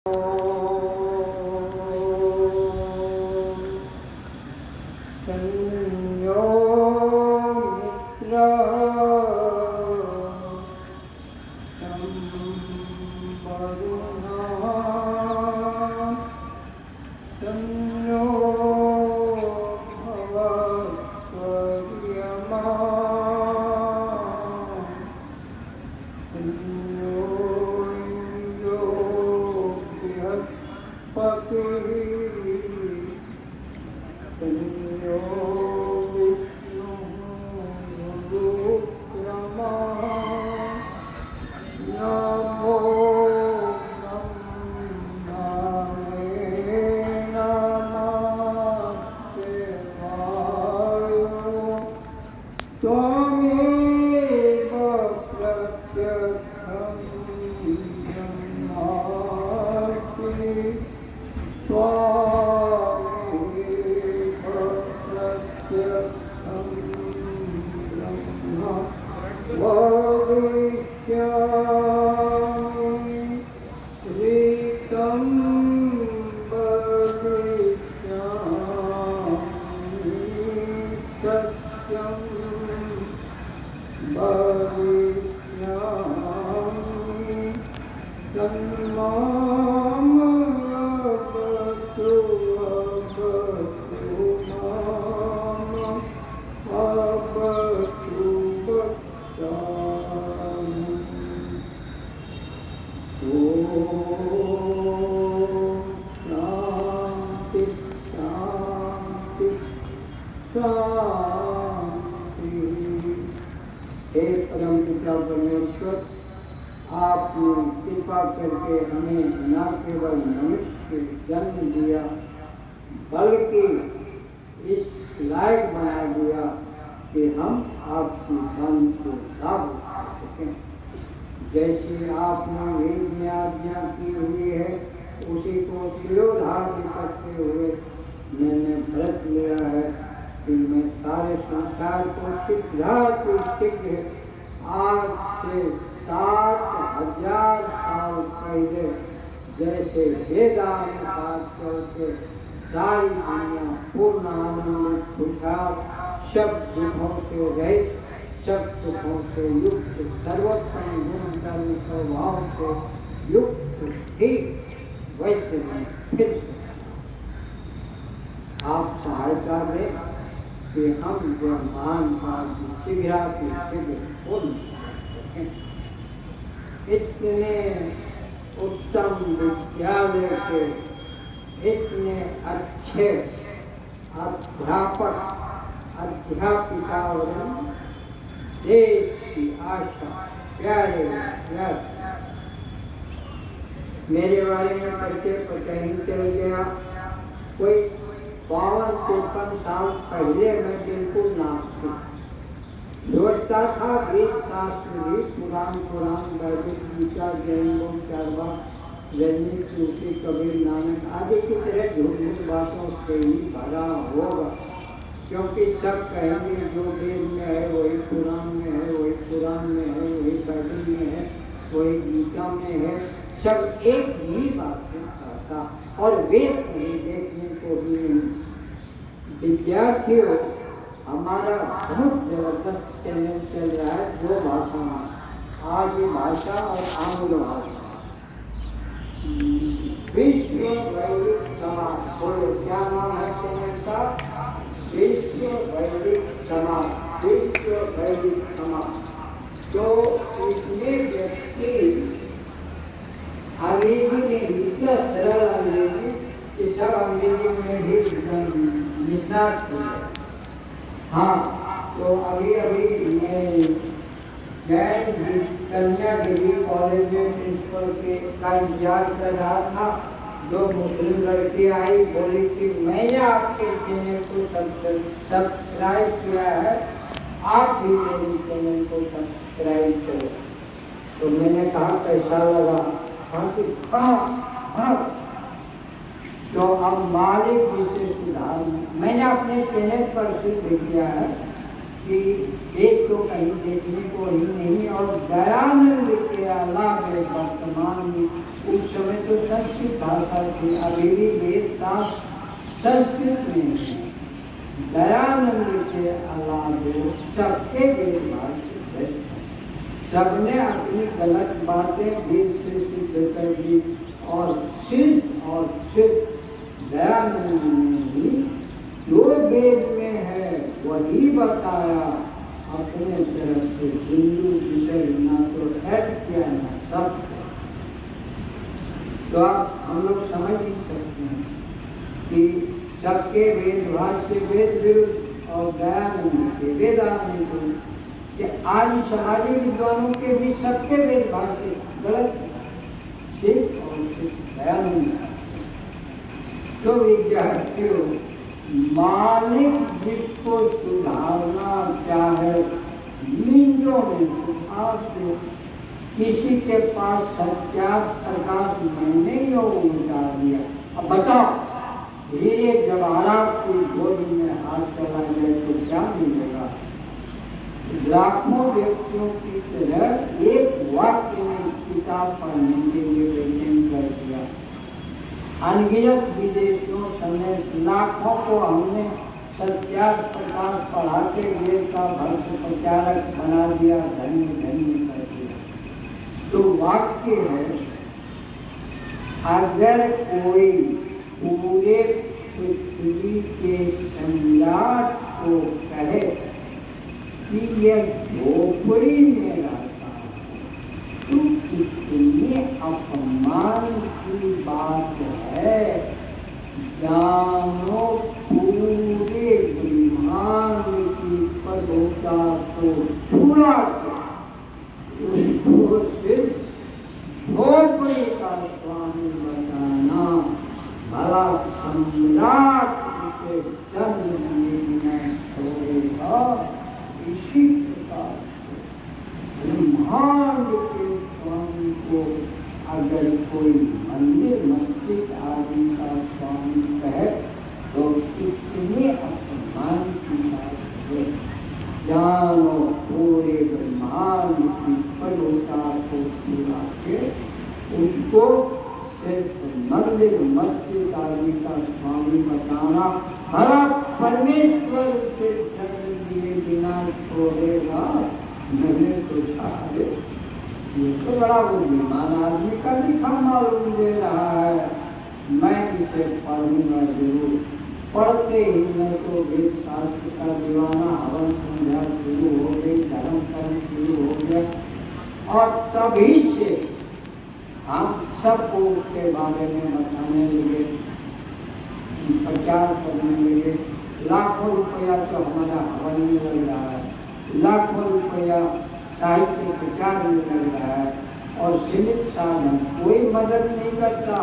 हे परम पिता परमेश्वर, आपने कृपा करके हमें न केवल मनुष्य जन्म दिया बल्कि इस लायक बना दिया कि हम आपकी वाणी को लाभ उठा सकें। जैसे आपने वेद में आज्ञा की हुई है उसी को शिरोधार्य करते हुए मैंने व्रत लिया है कि मैं सारे संसार को शीघ्र आज से 60,000 साल पहले जैसे वेदानुसार चलते सारी दुनिया पूर्ण आनंद खुशहाल सब दुखों से रहित सब सुखों से युक्त सर्वोत्तम गुण कर्म स्वभाव से युक्त ठीक वैसे में फिर आप सहायता दें कि हम जो मान शीघ्र पूर्ण सकें। इतने उत्तम विद्यालय के इतने अच्छे अध्यापक अध्यापिका और देश की आशा प्यारे मेरे बारे में पढ़ते पता ही चल गया। कोई 52-53 साल पहले मैं बिल्कुल नास्तिक सोचता था वेद शास्त्र भी पुराण बाइबल गीता जैन चारवाक जैनिक सूफी कबीर नानक आदि की तरह झूठ बातों से ही भरा होगा, क्योंकि सब कहेंगे जो वेद में है वही पुराण में है, वही पुराण में है, वही बाइबल में है, वही गीता में है। सब एक ही बात कहता और वेद नहीं देखने को भी नहीं। विद्यार्थियों, हमारा बहुत जबरदस्त चैनल चल रहा है 2 भाषा में, आर्य भाषा और आंग्ल भाषा। विश्व वैदिक समाज, बोलो क्या नाम है चैनल का? विश्व वैदिक समाज, विश्व वैदिक समाज। तो इसमें व्यक्ति अंग्रेजी में इतना सरल अंग्रेजी कि सब अंग्रेजी में ही निष्णात हो गए। हाँ, तो अभी मैं कन्या डिग्री कॉलेज में प्रिंसिपल के का इंतजार कर रहा था। 2 मुस्लिम लड़की आई, बोली कि मैंने आपके चैनल को सब्सक्राइब किया है, आप भी मेरे चैनल को सब्सक्राइब करो। तो मैंने कहा कैसा लगा? हाँ। तो अब मालिक विशेष सुधार मैंने अपने चैनल पर सिद्ध किया है कि एक तो कहीं देखने को ही नहीं। और दयानंद के अलावा वर्तमान में उस समय तो संस्कृत भाषा थी, अभी भी वेद शास्त्र संस्कृत में है। दयानंद के अलावा सबके वेद भाषा श्रेष्ठ है। सबने अपनी गलत बातें वेद से सिद्ध कर दी और सिर्फ दयानंद ने ही जो वेद में है वही बताया अपने तरफ से। हिंदू विषय ना तो ऐड किया ना सब। तो आप हम लोग समझ ही सकते हैं कि सबके वेद भाष्य वेद विरुद्ध और दयानंद के वेदांत कि आज समाजी विद्वानों के भी सबके वेद भाष्य गलत सिर्फ और सिर्फ दयानंद। तो विद्यार्थियों, मालिक जिसको सुधारना चाहे मिनटों में सुधार दे। किसी के पास सत्याग प्रकाश मैंने ही उठा दिया। अब बताओ, धीरे जब आराम की गोदी में हाथ चला जाए तो क्या मिलेगा? लाखों व्यक्तियों की तरह एक वाक्य ने किताब पढ़ने के लिए बेचैन कर दिया। अनगिनत विदेशियों समेत लाखों को हमने सत्याग प्रकाश पढ़ा के वेद का भक्त प्रचारक बना दिया, धन्य धन्य कर दिया। तो वाक्य है, अगर कोई पूरे पृथ्वी के सम्राट को कहे कि यह झोपड़ी में रहता है तो कितनी अपमान की बात है। जानो पूरे ब्रह्मांड की पदोता को छुड़ा के उसको सिर्फ झोपड़ी का स्वामी बताना, भला सम्राट उसे जन्म में छोड़ेगा? इसी प्रकार ब्रह्मांड के स्वामी को अगर कोई मंदिर मस्जिद आदि का स्वामी कहे तो कितने अपमान की बात है। जानो पूरे ब्रह्मांड की परोसा को छुड़ा के उसको सिर्फ मंदिर मस्जिद आदि का स्वामी बताना, भला परमेश्वर से जन्म दिए बिना छोड़ेगा? मैंने सोचा है ये तो बड़ा बुद्धिमान आदमी का लिखा मालूम दे रहा है, मैं इसे पढ़ूंगा जरूर। पढ़ते ही मैं तो वेद शास्त्र का दीवाना, हवन संध्या शुरू हो गई, धर्म कर्म शुरू हो गया और तभी से हम सबको उसके बारे में बताने लगे, प्रचार करने लगे। लाखों रुपया तो हमारा हवन में लग रहा है, लाखों रुपया साहित्य प्रचार में लग रहा है और सीमित साधन कोई मदद नहीं करता,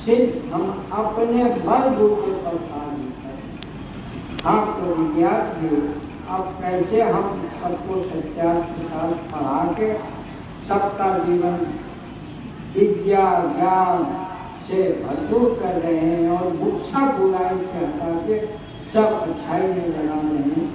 सिर्फ हम अपने बलबूते पर कार्य करते। हाँ, तो विद्यार्थियों, अब कैसे हम सबको सत्यार्थ प्रकाश पढ़ा के सबका जीवन विद्या ज्ञान से भरपूर कर रहे हैं और बुच्छा बुराई से हटा के सब अच्छाई में लगा रहे हैं।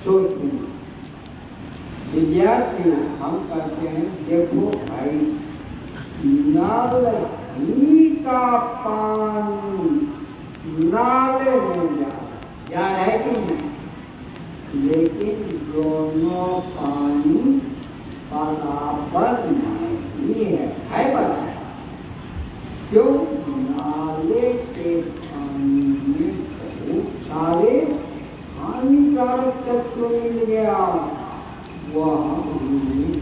सोचते विद्यार्थियों, हम कहते हैं देखो भाई, नाल ही का पानी नाले में जा रहा है कि नहीं, लेकिन दोनों पानी बराबर नहीं है बराबर। क्यों? नाले के पानी में बहुत सारे हानिकारक तत्व मिल गया, वहाँ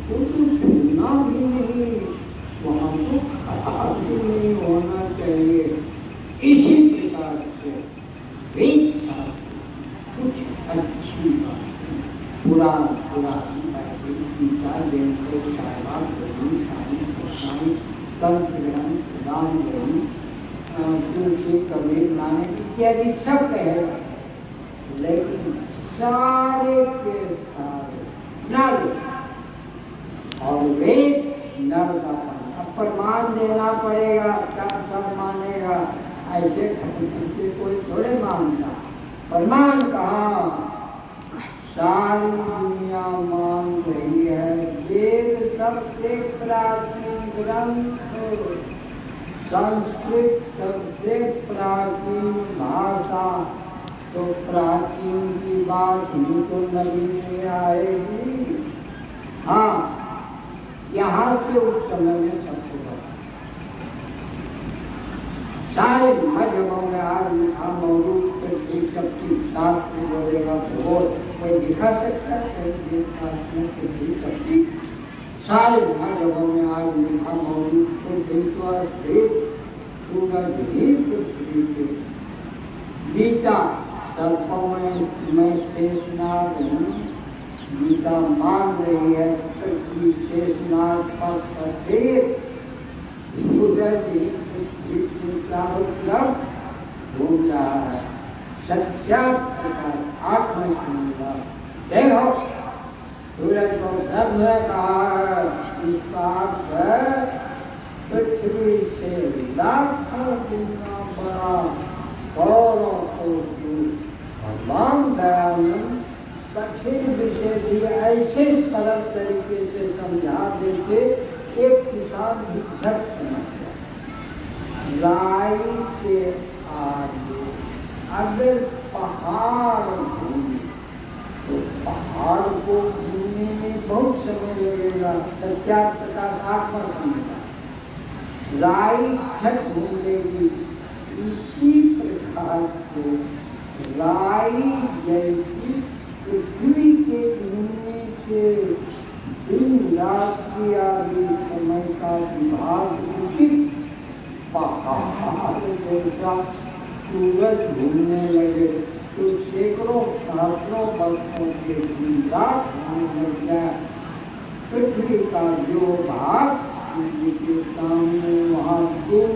तो छूना भी नहीं, वहाँ तो खराब भी नहीं होना चाहिए। इसी प्रकार से वेद कुछ अच्छी बात पुराण तंत्र ग्रंथ राम तुलसी कबीर नानक इत्यादि सब कहेगा, लेकिन सारे के सारे नाले और वेद नर का पानी। अब प्रमाण देना पड़ेगा तब सब मानेगा, ऐसे कोई थोड़े मानता। प्रमाण कहाँ? सारी दुनिया मान रही है। वेद सबसे प्राचीन ग्रंथ, संस्कृत सबसे प्राचीन भाषा, तो प्राचीन की बात ही तो नवी में आएगी। हाँ, यहाँ से उस समय में सबको सारे मजहबों में आज लिखा मौजूद शक्ति शास्त्र बोलेगा तो कोई दिखा सकता है, शक्ति सारे मजहबों में आज लिखा मौजूद सूरज ही पृथ्वी के। गीता सर्पों में शेषनाग हूँ, गीता मान रही है पृथ्वी शेषनाग पर सफेद सूरज ही मतलब घूम रहा है। सत्या प्रकाश आत्मनिर्भर देखो सूरज को ब्रह्म ने कहा है, इसका अर्थ है पृथ्वी से लाखों गुना बड़ा करोड़ों कोटि। भगवान दयानंद कठिन विषय भी ऐसे सरल तरीके से समझा देते एक किसान भी झट समझ राई के आगे अगर पहाड़ घूमे तो पहाड़ को घूमने में बहुत समय लगेगा। सत्या प्रकाश आत्मा समझा राई झट घूम लेगी। इसी प्रकार से राई जैसी पृथ्वी के घूमने से दिन रात्रि आदि समय का विभाग उचित पहाड़ जैसा सूरज घूमने लगे तो सैकड़ों सहस्रों वर्षों के रात होने लग जाए। पृथ्वी का जो भाग के सामने वहाँ दिन,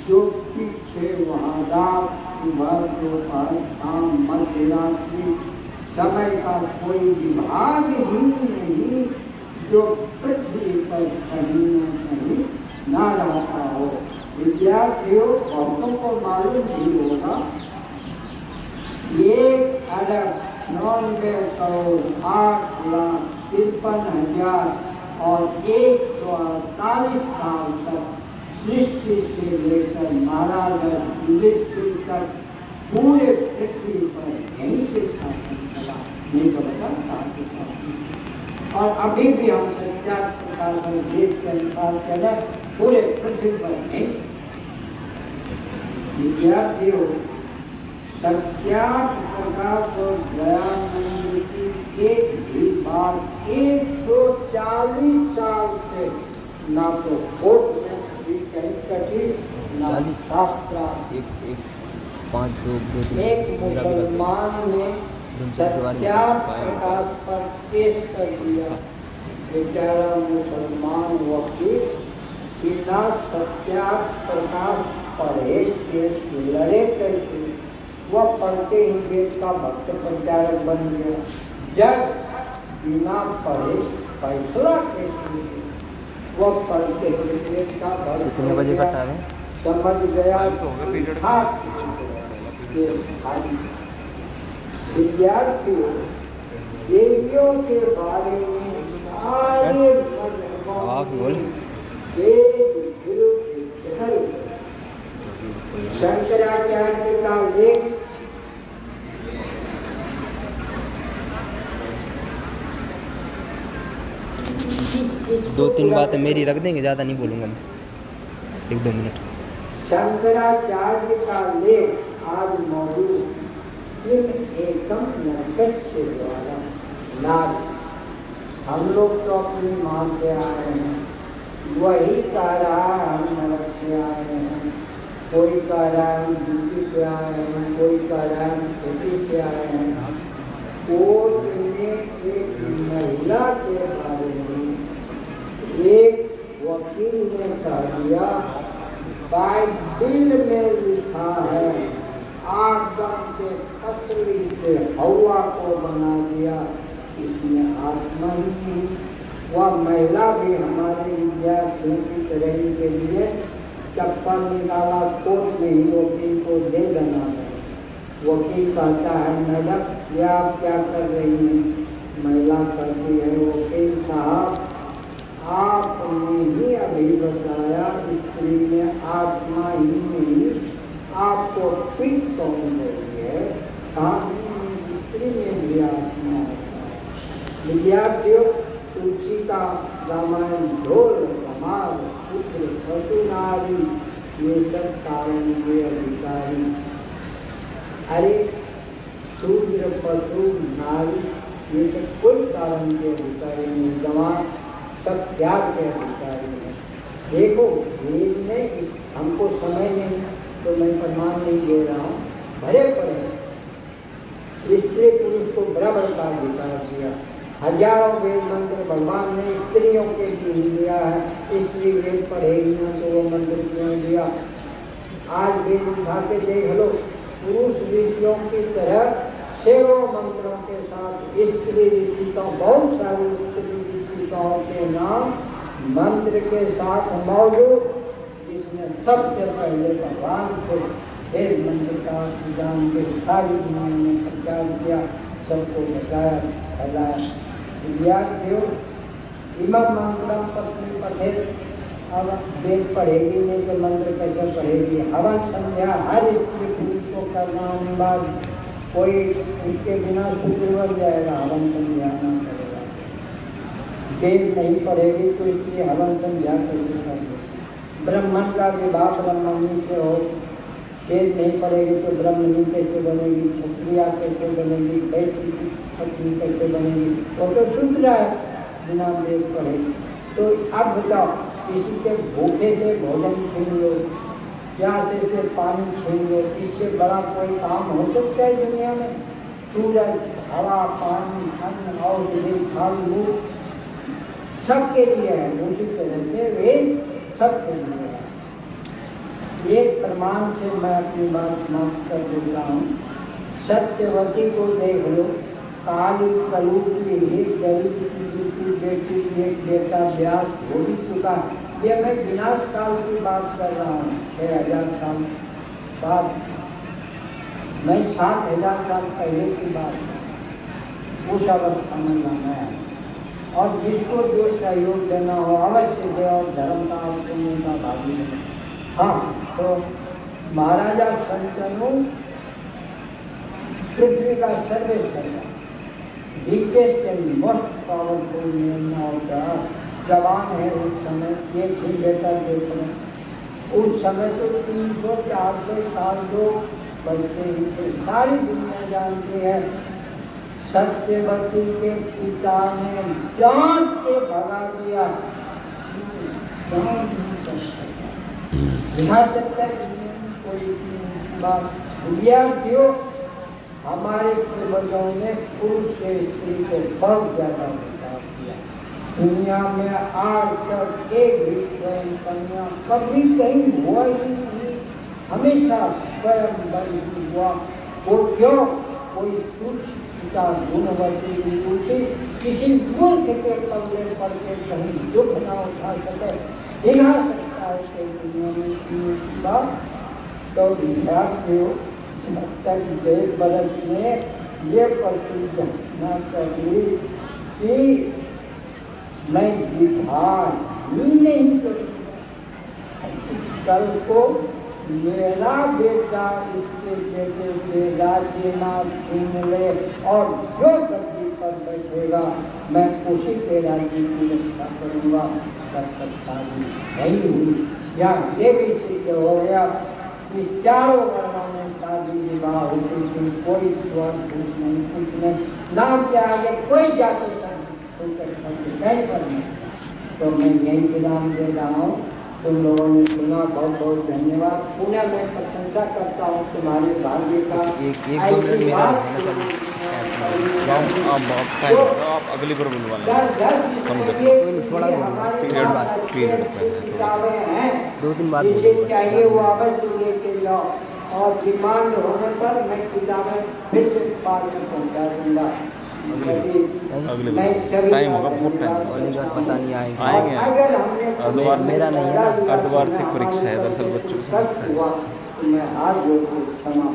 जो पीछे वहाँ रात, सुबह दोपहर शाम मध्य रात्रि समय का कोई विभाग ही नहीं जो पृथ्वी पर कहीं न कहीं ना रहता हो। विद्यार्थियों बहुतों को मालूम नहीं होगा 1,99,08,53,000 और 148 साल तक सृष्टि से लेकर महाराज युधिष्ठिर तक पूरे पृथ्वी पर यहीं से शासन चला। नहीं तो बता और अभी भी हम सत्या प्रकार पर देश के अनुसार चले पूरे पृथ्वी पर नहीं। विद्यार्थियों सत्या प्रकाश और दयानंद की एक भी बात 140 साल से ना तो कोर्ट में कहीं कटी ना शास्त्र। एक मुसलमान ने सत्या प्रकाश पर केस कर दिया। बेचारा मुसलमान वकील बिना सत्या प्रकाश पढ़े केस लड़े करके वह पढ़ते ही देश का भक्त प्रचारक बन गया। जब बिना पढ़े फैसला केस वह पढ़ते ही देश का भक्त कितने बजे का टाइम है? समझ गया विद्यार्थियों देवियों के बारे में सारे शंकराचार्य का लेख दो तीन बातें मेरी रख देंगे, ज़्यादा नहीं बोलूँगा मैं, 1-2 मिनट। शंकराचार्य का लेख आज मौजूद एकम नरकस्य द्वारा नाद। हम लोग तो अपनी माँ से आए हैं, वही कह रहा है हम नरक से आए हैं, कोई कह रहा है हम दूसरी से आए हैं, कोई कह रहा है हम छोटी से आए हैं। कोर्ट ने एक महिला के बारे में एक वकील ने कह दिया बाइबिल में लिखा है आदम के कसरी से हवा को बना दिया, इसमें आत्मा ही थी। वह महिला भी हमारे विद्यार्थियों की ट्रेनिंग के लिए चप्पल निकाला कोर्ट में ही वकील को दे देना है। वकील कहता है मैडम ये आप क्या कर रही हैं? महिला कहती है वकील साहब आपने ही अभी बताया स्त्री में आत्मा ही नहीं, आपको पिंड कौन रही है? स्त्री में भी आत्मा होता है। विद्यार्थियों, तुलसी का रामायण ढोल समाज पुत्र पशु नारी ये सब कारण के अधिकारी। अरे शूद्र पशु नारी ये सब कोई कारण के अधिकारी नहीं, गवान सब त्याग के अधिकारी हैं। देखो वेद ने हमको समय नहीं तो मैं प्रमाण नहीं दे रहा हूँ, भरे पड़े स्त्री पुरुष को बराबर का अधिकार दिया। हजारों वेद मंत्र भगवान ने स्त्रियों के लिए दिया है। स्त्री वेद पढ़ेगी ना तो वो मंत्र क्यों दिया? आज वेद उठा के देख लो, पुरुष ऋषियों की तरह सेवों मंत्रों के साथ स्त्री ऋषियों, बहुत सारी स्त्री ऋषियों के नाम मंत्र के साथ मौजूद, जिसने सबसे पहले भगवान को वेद मंत्र का जान के सारी दुनिया में प्रचार किया, सबको बताया फैलाया। विद्यार्थियों, इमं मंत्रम पत्नी पठेत, अब वेद पढ़ेगी नहीं तो मंत्र कैसे पढ़ेगी? हवन संध्या हर स्त्री पुरुष को करना अनिवार्य, कोई इसके बिना शुद्ध बन जाएगा, हवन संध्या ना करेगा। वेद नहीं पढ़ेगी तो इसलिए हवन संध्या कैसे करेगी? ब्राह्मण का विवाह ब्राह्मणी से हो, वेद नहीं पढ़ेगी तो ब्राह्मणी कैसे बनेगी? क्षत्रिया कैसे बनेगी? वैश्य की पत्नी कैसे बनेगी? वो तो शूद्र है बिना वेद पढ़े। तो अब बताओ, किसी के भूखे से भोजन छीन लो, प्यासे से पानी छीन लो, इससे बड़ा कोई काम हो सकता है दुनिया में? सूरज, हवा, पानी, अन्न, औषधि, फल मूल सबके लिए है। उसी तरह से वेद सबके लिए है। एक प्रमाण से मैं अपनी बात समाप्त कर देता हूँ। सत्यवती को देख लो, काली कलू की एक गरीब की बेटी एक बेटा व्यास हो भी चुका है। ये मैं विनाश काल की बात कर रहा हूँ, 6000 साल बाद, मैं 7000 साल पहले की बात उस अवस्था में लाना है। और जिसको जो सहयोग देना हो अवश्य दे, और धर्म का सुनने का भागी है। हाँ, तो महाराजा शंतनु पृथ्वी का Sarveshwar biggest and most powerful man of the जवान है उस समय, एक भी बेटा देख रहे। उस समय तो 300-400 साल जो बच्चे ही थे, सारी दुनिया जानती है। सत्यवती के पिता ने डांट के भगा दिया, यहाँ सकता कोई बात। विद्यार्थियों, हमारे पूर्वजों ने पुरुष से स्त्री को बहुत ज्यादा विकास किया। दुनिया में आज तक एक भी स्वयं कन्या कभी कहीं हुआ ही नहीं, हमेशा स्वयं बल हुआ। वो क्यों? कोई पिता गुणवती रुचि किसी मूर्ख के पल्ले पड़ के कहीं दुख न उठा सके, दिखा सकता है कि दुनिया में बात। तो विद्यार्थियों, जब तक देव बरस ने ये प्रतिज्ञा न करी कि मैं विवाह ही नहीं करूँगा, कल को मेरा बेटा इसके बेटे से राज्यनाथ छीन ले और जो गद्दी पर बैठेगा मैं उसी के राज्य की रक्षा करूँगा। तब तक शादी नहीं हुई, या ये भी सिद्ध हो गया कि चारों वर्णों में शादी विवाह होती थी, कोई स्वर झूठ नहीं, कुछ नहीं, नाम के आगे कोई जाति नहीं करना। तो मैं यही विराम दे रहा हूँ। तुम लोगों ने सुना, बहुत बहुत धन्यवाद। पुनः मैं प्रशंसा करता हूँ तुम्हारे भाग्य का। एक 2 मिनट मेरा आप अगली बार बुलवाएंगे, थोड़ा पीरियड हैं 2-3 बात जिसे चाहिए वो अवश्य लेके जाओ, और डिमांड होने पर मैं किताबें फिर से बाद में पहुँचा दूँगा। अगले टाइम होगा, बहुत टाइम पता नहीं आएंगे। अर्धवार्षिक मेरा नहीं है ना, अर्धवार्षिक परीक्षा है दरअसल बच्चों की समस्या है। मैं हाथ जोड़ के क्षमा